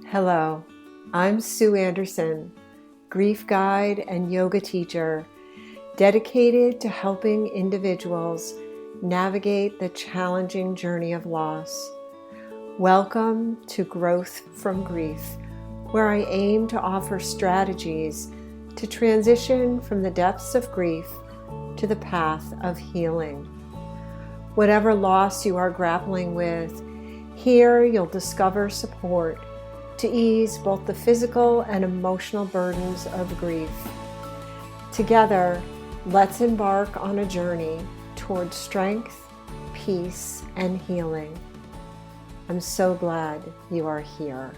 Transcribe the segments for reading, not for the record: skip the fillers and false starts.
Hello, I'm Sue Andersen, grief guide and yoga teacher, dedicated to helping individuals navigate the challenging journey of loss. Welcome to Growth from Grief, where I aim to offer strategies to transition from the depths of grief to the path of healing. Whatever loss you are grappling with, here you'll discover support to ease both the physical and emotional burdens of grief. Together, let's embark on a journey toward strength, peace, and healing. I'm so glad you are here.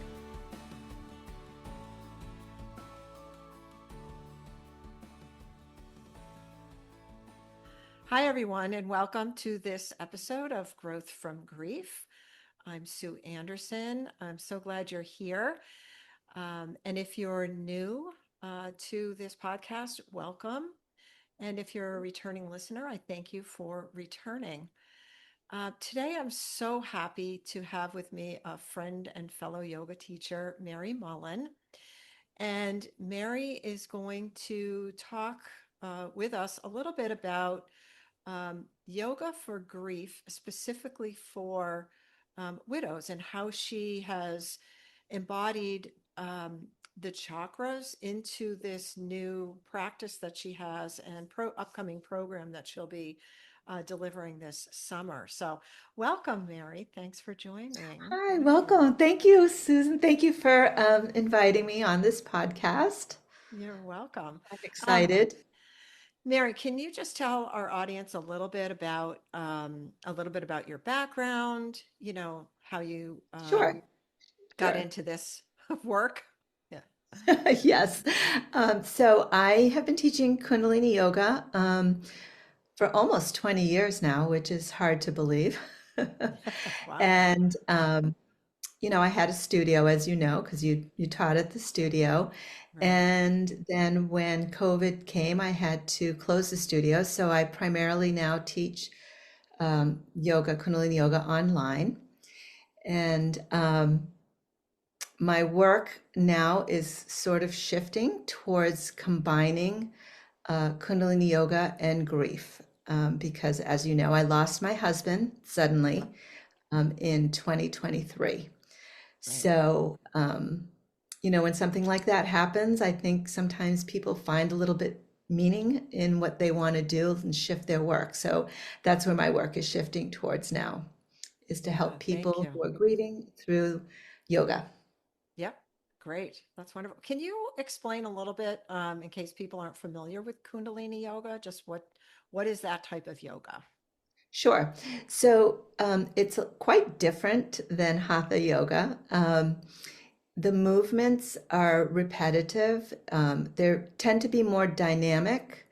Hi, everyone, and welcome to this episode of Growth from Grief. I'm Sue Andersen. I'm so glad you're here. And if you're new to this podcast, welcome. And if you're a returning listener, I thank you for returning. Today, I'm so happy to have with me a friend and fellow yoga teacher, Mary Mullen. And Mary is going to talk with us a little bit about yoga for grief, specifically for widows, and how she has embodied the chakras into this new practice that she has and upcoming program that she'll be delivering this summer. So, welcome, Mary. Thanks for joining. Hi, welcome. Thank you, Susan. Thank you for inviting me on this podcast. You're welcome. I'm Um, excited. Mary, can you just tell our audience a little bit about your background? You know, how you Sure, got sure. into this work? Yeah. Yes. So I have been teaching Kundalini yoga for almost 20 years now, which is hard to believe. Wow. And I had a studio, as you know, because you taught at the studio. Right. And then when COVID came, I had to close the studio. So I primarily now teach yoga, Kundalini yoga online. And my work now is sort of shifting towards combining Kundalini yoga and grief. Because, as you know, I lost my husband suddenly in 2023. Right. So, when something like that happens, I think sometimes people find a little bit meaning in what they want to do and shift their work. So that's where my work is shifting towards now, is to Yeah. help Thank people you. who are grieving through yoga. Yep. Great. That's wonderful. Can you explain a little bit, in case people aren't familiar with Kundalini yoga, just what is that type of yoga? Sure. So it's quite different than Hatha yoga. The movements are repetitive. They tend to be more dynamic,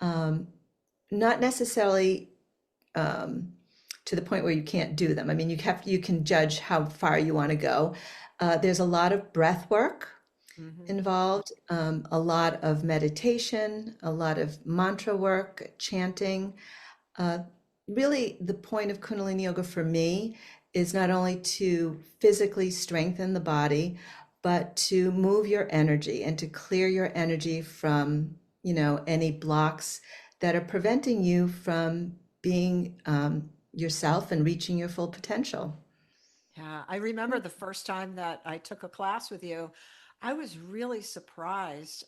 not necessarily um, to the point where you can't do them. I mean, you can judge how far you want to go. There's a lot of breath work Hmm. involved, a lot of meditation, a lot of mantra work, chanting. Uh, Really, the point of Kundalini Yoga for me is not only to physically strengthen the body, but to move your energy and to clear your energy from, any blocks that are preventing you from being yourself and reaching your full potential. Yeah, I remember the first time that I took a class with you, I was really surprised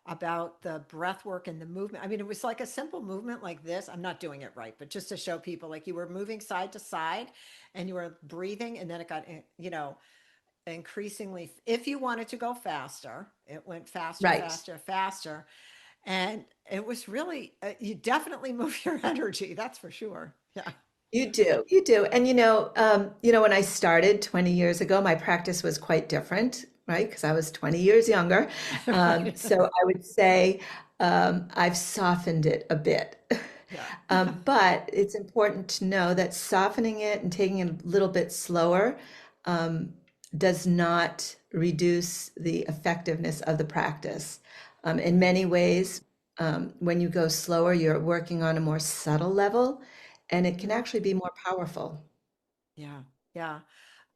about the breath work and the movement. I mean, it was like a simple movement like this. I'm not doing it right, but just to show people, like you were moving side to side and you were breathing, and then it got, increasingly, if you wanted to go faster, it went faster, Right. faster, faster. And it was really, you definitely move your energy, that's for sure. Yeah. You do, you do. And when I started 20 years ago, my practice was quite different, right? Because I was 20 years younger. Right. So I would say I've softened it a bit. Yeah. But it's important to know that softening it and taking it a little bit slower um, does not reduce the effectiveness of the practice. In Right. many ways, when you go slower, you're working on a more subtle level, and it can Hmm. actually be more powerful. Yeah. Yeah.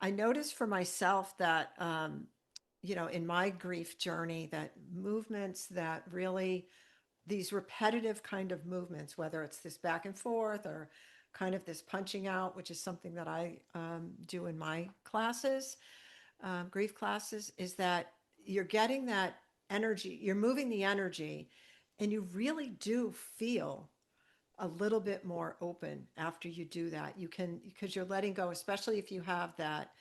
I noticed for myself that, in my grief journey, that movements that really, these repetitive kind of movements, whether it's this back and forth or kind of this punching out, which is something that I do in my classes, grief classes, is that you're getting that energy, you're moving the energy, and you really do feel a little bit more open after you do that. You can, because you're letting go, especially if you have that,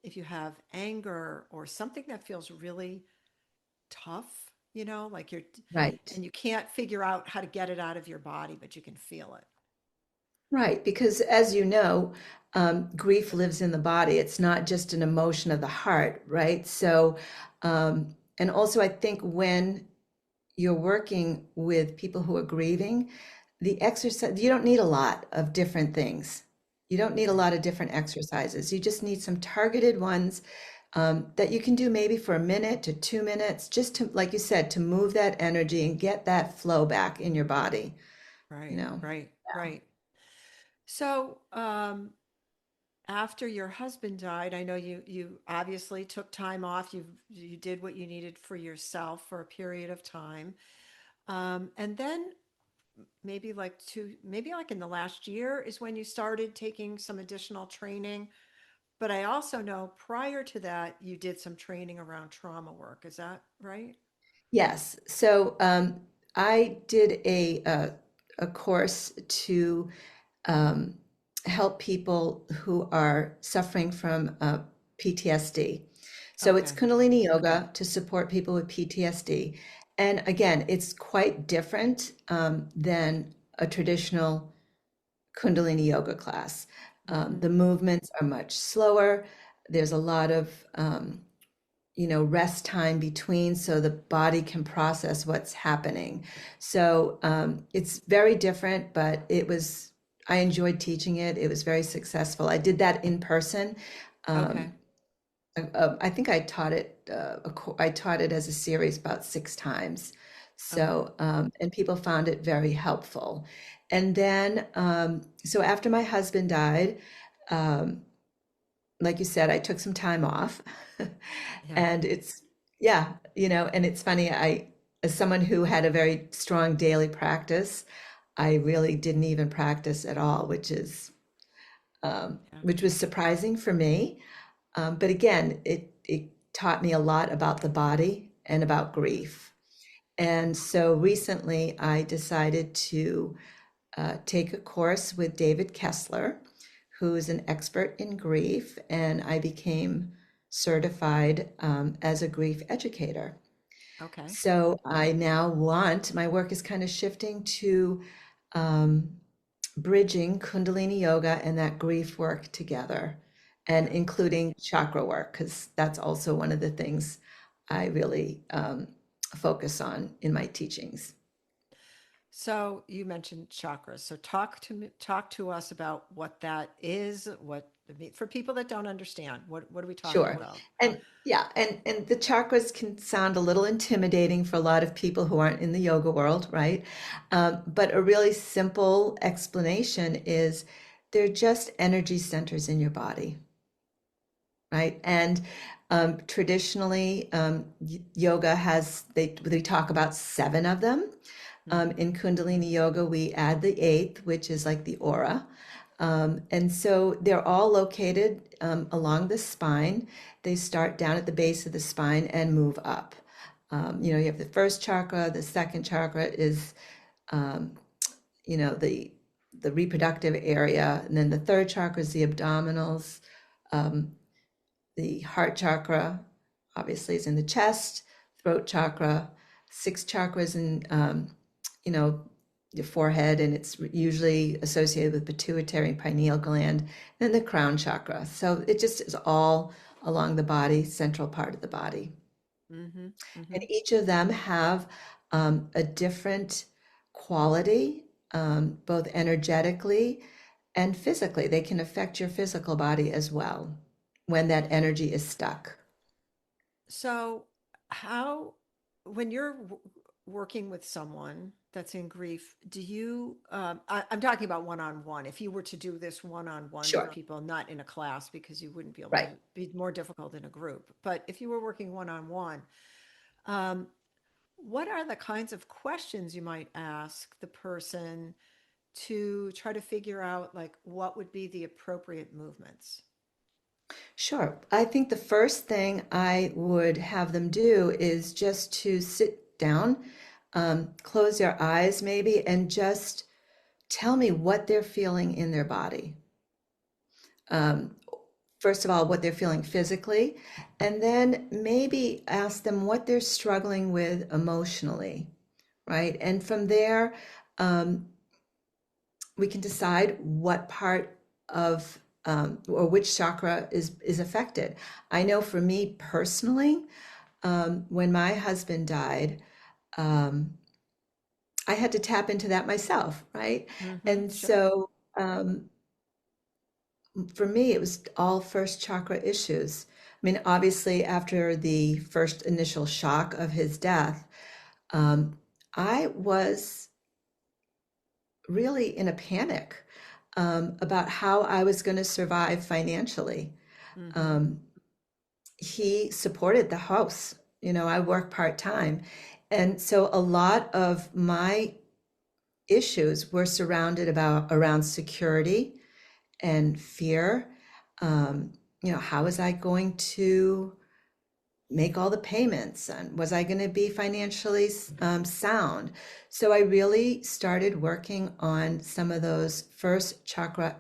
if you have anger or something that feels really tough, like you're, Right. and you can't figure out how to get it out of your body, but you can feel it. Right, because as you know, grief lives in the body. It's not just an emotion of the heart, right? So, and also I think when you're working with people who are grieving, the exercise, you don't need a lot of different things. You don't need a Right. lot of different exercises. You just need some targeted ones that you can do maybe for a minute to 2 minutes, just to, like you said, to move that energy and get that flow back in your body, you Right. know. Right. Right. So, after your husband died, I know you obviously took time off. You did what you needed for yourself for a period of time. And then maybe like in the last year is when you started taking some additional training. But I also know prior to that, you did some training around trauma work. Is that right? Yes. So I did a course to um, help people who are suffering from PTSD. So it's Okay. Kundalini Yoga to support people with PTSD. And again, it's quite different than a traditional Kundalini Yoga class. Mm-hmm. The movements are much slower. There's a lot of rest time between so the body can process what's happening. So it's very different, but I enjoyed teaching it. It was very successful. I did that in person. Okay. Um, I think I taught it as a series about 6 times. Okay. So, and people found it very helpful. And then, so after my husband died, um, like you said, I took some time off. Yeah. And yeah, and it's funny, as someone who had a very strong daily practice, I really didn't even practice at all, Yeah. which was surprising for me. But again, it taught me a lot about the body and about grief. And so recently I decided to take a course with David Kessler, who is an expert in grief, and I became certified as a grief educator. Okay. So I now my work is kind of shifting to um, bridging Kundalini yoga and that grief work together, and Yeah. including chakra work, because that's also one of the things I really focus on in my teachings. So you mentioned chakras. So talk to us about what that is. For people that don't understand, what are we talking Sure. about? And yeah, and the chakras can sound a little intimidating for a lot of people who aren't in the yoga world, right? But a really simple explanation is they're just energy centers in your body, right? And traditionally, yoga they talk about 7 of them. Hmm. In Kundalini Yoga, we add the 8th, which is like the aura. And so they're all located along the spine. They start down at the base of the spine and move up. You have the first chakra, the second chakra is, um, the reproductive area, and then the third chakra is the abdominals. Um, the heart chakra, obviously, is in the chest, throat chakra, 6 chakras in, you know, your forehead, and it's usually associated with pituitary and pineal gland, and the crown chakra. So it just is all along the body, central part of the body. Hmm. And Hmm. each of them have a different quality, both energetically and physically. They can affect your physical body as well when that energy is stuck. So how, when you're working with someone that's in grief, do you, I'm talking about one-on-one, if you were to do this one-on-one with Sure. people, not in a class, because you wouldn't be able Right. to, be more difficult in a group, but if you were working one-on-one, um, what are the kinds of questions you might ask the person to try to figure out like what would be the appropriate movements? Sure. I think the first thing I would have them do is just to sit down, close your eyes maybe, and just tell me what they're feeling in their body. Um, First of all, what they're feeling physically, and then maybe ask them what they're struggling with emotionally, right? And from there, um, we can decide what part of or which chakra is affected. I know for me personally, when my husband died, um, I had to tap into that myself, right? Mm-hmm. And Sure. so for me, it was all first chakra issues. I mean, obviously, after the first initial shock of his death, um, I was really in a panic about how I was going to survive financially. Mm-hmm. Um, he supported the house. You know, I work part-time. And so a lot of my issues were surrounded about around security and fear. Um, you know, how was I going to make all the payments? And was I going to be financially sound? So I really started working on some of those first chakra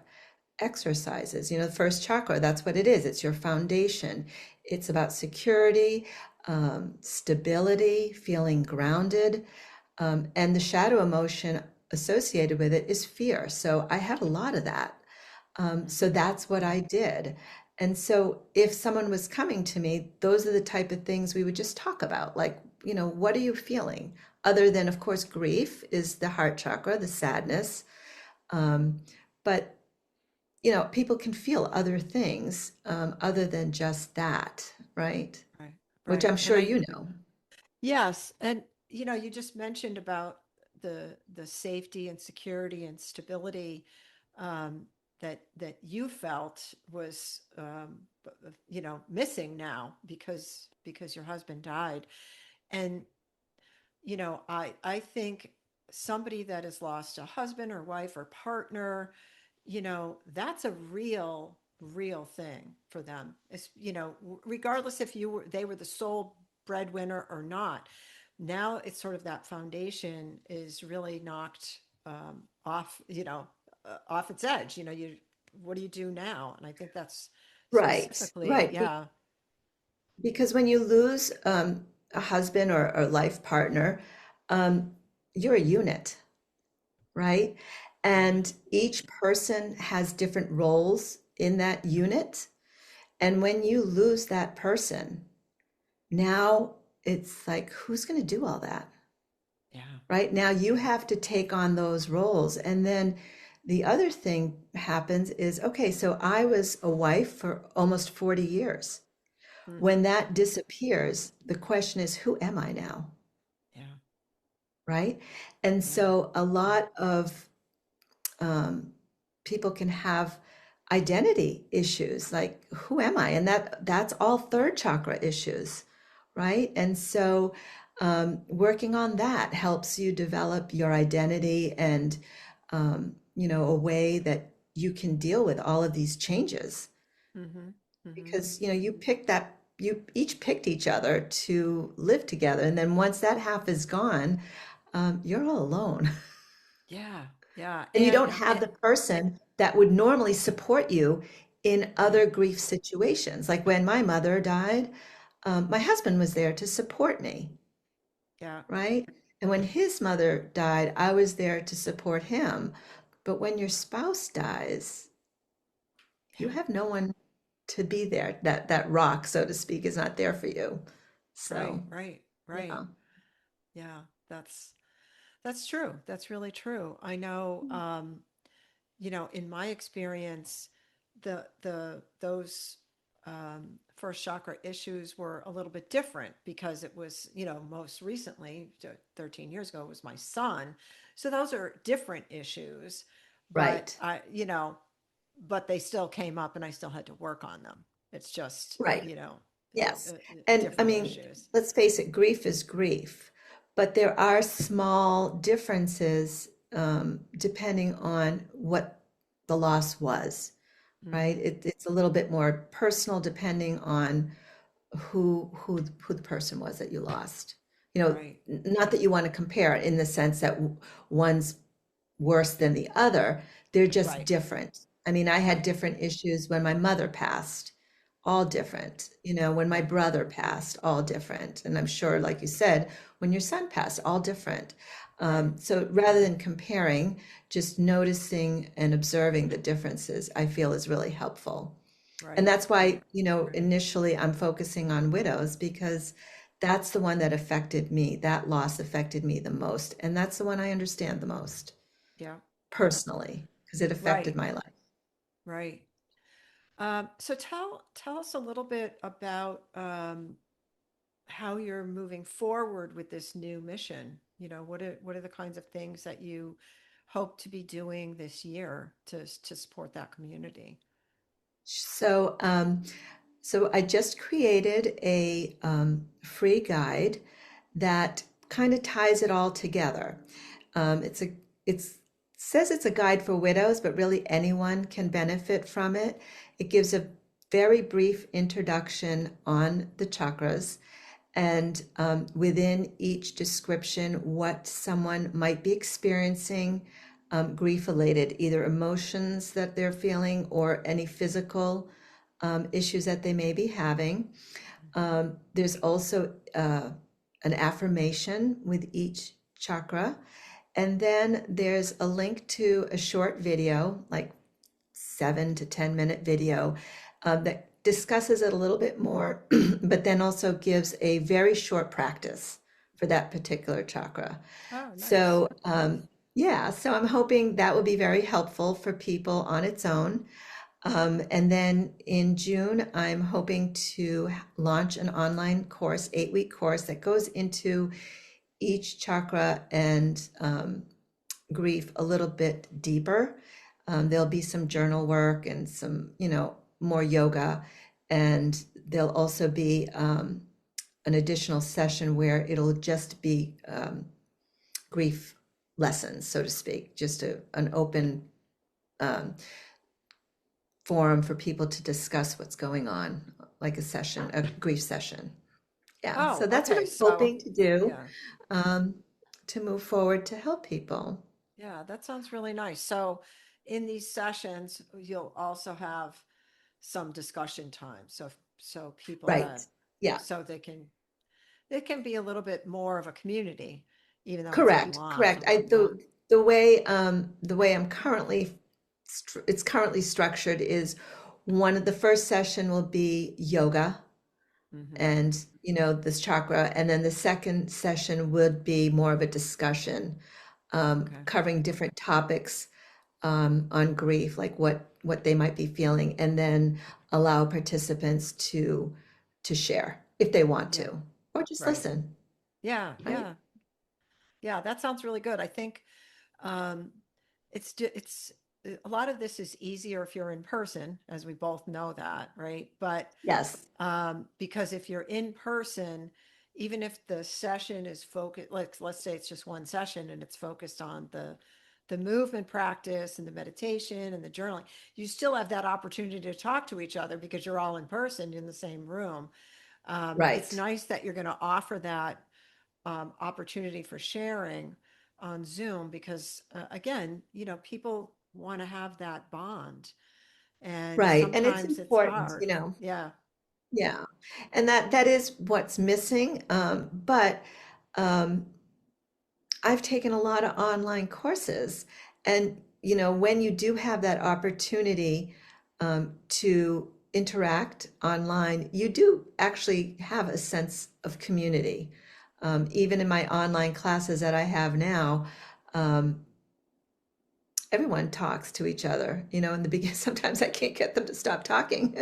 exercises. You know, the first chakra, that's what it is. It's your foundation. It's about security, stability, feeling grounded. And the shadow emotion associated with it is fear. So I have a lot of that. So Mm-hmm. that's what I did. And so if someone was coming to me, those are the type of things we would just talk about. Like, you know, what are you feeling? Other than, of course, grief is the heart chakra, the sadness. Um, but you know, people can feel other things other than just that, right? Right. Which Right. I'm And sure I, you know. yes, and you just mentioned about the safety and security and stability um, that you felt was missing now because your husband died, and I think somebody that has lost a husband or wife or partner, that's a real thing for them. It's, regardless if they were the sole breadwinner or not. Now it's sort of that foundation is really knocked off, off its edge. What do you do now? And I think that's Right, specifically, right. yeah. Because when you lose a husband or life partner, um, you're a unit, right? Right. And each person has different roles in that unit. And when you lose that person, now it's like, who's going to do all that? Yeah. Right? Now you have to take on those roles. And then the other thing happens is, okay, so I was a wife for almost 40 years. When Mm-hmm. that disappears, the question is, who am I now? Yeah. Right? And Yeah. so a lot of um, people can have identity issues like, who am I? And that's all third chakra issues, right? And so working on that helps you develop your identity and you know, a way that you can deal with all of these changes Mm-hmm. Mm-hmm. because you know you each picked each other to live together, and then once that half is gone, you're all alone. Yeah. Yeah. And you don't have the And person that would normally support you in right. other grief situations. Like when my mother died, my husband was there to support me, Yeah. right? And when his mother died, I was there to support him. But when your spouse dies, you Yeah. have no one to be there. That rock, so to speak, is not there for you. Right. So, Right. Right. yeah. Yeah. That's true. That's really true. I know, in my experience, the those first chakra issues were a little bit different because it was, most recently, 13 years ago, it was my son. So those are different issues, but Right. but they still came up and I still had to work on them. It's just, Right. Yes. And I different mean, issues. let's face it, grief is grief, but there are small differences depending on what the loss was, right? Hmm. It's a little bit more personal depending on who the person was that you lost. Right. Not that you want to compare in the sense that one's worse than the other. They're just Right. different. I mean, I had Right. different issues when my mother passed, all different. When my Right. brother passed, all different. And I'm sure, like you said, when your son passed, all different. Right. So rather than comparing, just noticing and observing the differences, I feel is really helpful. And Right. that's why, initially I'm focusing on widows because that's the one that affected me. That loss affected me the most. And that's the one I understand the most Yeah. personally because it affected Right. my life. Right. So tell us a little bit about how you're moving forward with this new mission. What are the kinds of things that you hope to be doing this year to support that community? So, so I just created a free guide that kind of ties it all together. It's says it's a guide for widows, but really anyone can benefit from it. It gives a very brief introduction on the chakras, and within each description, what someone might be experiencing, grief related, either emotions that they're feeling or any physical issues that they may be having. There's also an affirmation with each chakra. And then there's a link to a short video, like 7 to 10 minute video, that discusses it a little bit more, but then also gives a very short practice for that particular chakra. Oh, nice. So, yeah, so I'm hoping that will be very helpful for people on its own. And then in June, I'm hoping to launch an online course, 8-week course that goes into each chakra and grief a little bit deeper. There'll be some journal work and some, more yoga. And there'll also be an additional session where it'll just be grief lessons, so to speak, just an open um, forum for people to discuss what's going on, like a grief session. Yeah, so Oh, that's what okay. I'm So, hoping to do yeah. um, to move forward to help people. Yeah, that sounds really nice. So, in these sessions, you'll also have some discussion time. So people Right. that Yeah. so they can be a little bit more of a community, even though it's Correct. online Correct. and whatnot. The way it's currently structured is one of the first session will be yoga Hmm. and this chakra, and then the second session would be more of a discussion Okay. covering different topics on grief, like what they might be feeling, and then allow participants to share if they want Yeah. to, or just Right. listen, Yeah. right? Yeah. Yeah. That sounds really good. I think um, it's a lot of this is easier if you're in person, as we both know that, right? But Yes, because if you're in person, even if the session is focused, like let's say it's just one session and it's focused on the movement practice and the meditation and the journaling, you still have that opportunity to talk to each other because you're all in person in the same room. It's right, nice that you're going to offer that opportunity for sharing on Zoom because, again, people want to have that bond, and right. And it's sometimes it's important, hard. Yeah. yeah. And that is what's missing. But um, I've taken a lot of online courses, and when you do have that opportunity to interact online, you do actually have a sense of community. Even in my online classes that I have now, um, everyone talks to each other. In the beginning, sometimes I can't get them to stop talking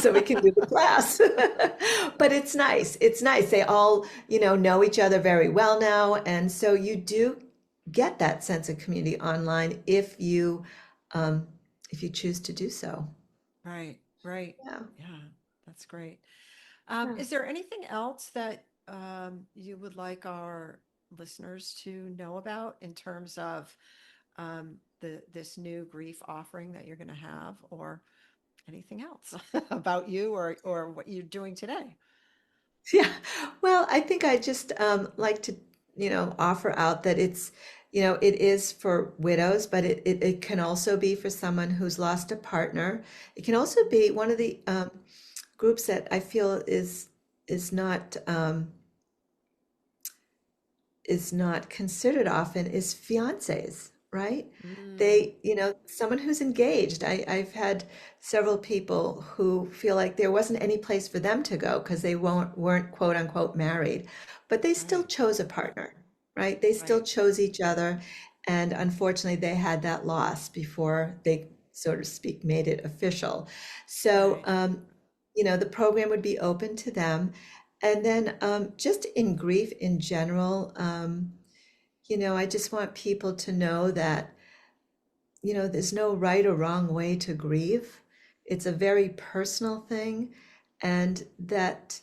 so we can do the class. But it's nice. It's nice. They all, know each other very well now. And so you do get that sense of community online um, if you choose to do so. Right, right. Yeah. Yeah, that's great. Yeah. Is there anything else that you would like our listeners to know about in terms of this new grief offering that you're going to have, or anything else about you or what you're doing today? Yeah. Well, I think I just like to, offer out that it is for widows, but it can also be for someone who's lost a partner. It can also be one of the groups that I feel is not is not considered often is fiancés, right? Mm, Someone who's engaged. I've had several people who feel like there wasn't any place for them to go because they weren't quote unquote married, but they still right, chose a partner, right? They still right, chose each other. And unfortunately, they had that loss before they, so to speak, made it official. So, right. the program would be open to them. And then just in grief in general, I just want people to know that, there's no right or wrong way to grieve. It's a very personal thing. And that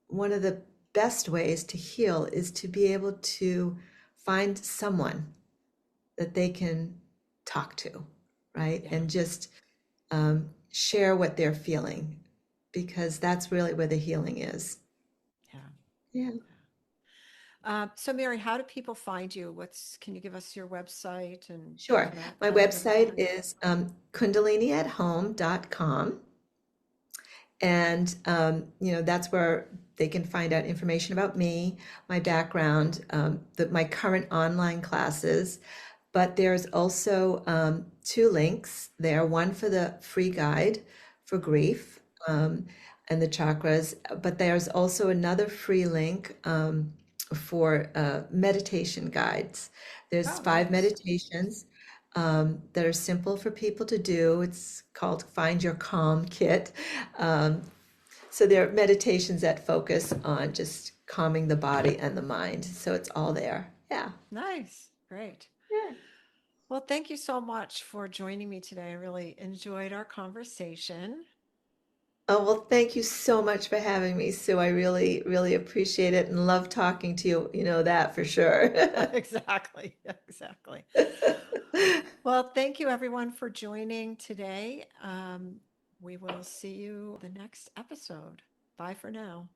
one of the best ways to heal is to be able to find someone that they can talk to, right? Yeah, And just share what they're feeling, because that's really where the healing is. yeah. Yeah. So Mary, how do people find you? Can you give us your website and Sure. My contact website information? is kundaliniathome.com. And, that's where they can find out information about me, my background, my current online classes. But there's also two links there, one for the free guide for grief and the chakras, but there's also another free link for meditation guides. There's Oh, 5 nice. meditations that are simple for people to do. It's called Find Your Calm Kit. Um, so there are meditations that focus on just calming the body and the mind. So it's all there. Yeah. Nice. Great. Yeah. Well, thank you so much for joining me today. I really enjoyed our conversation. Oh, well, thank you so much for having me, Sue. I really, really appreciate it and love talking to you. You know that for sure. Exactly. Exactly. Well, thank you everyone for joining today. We will see you the next episode. Bye for now.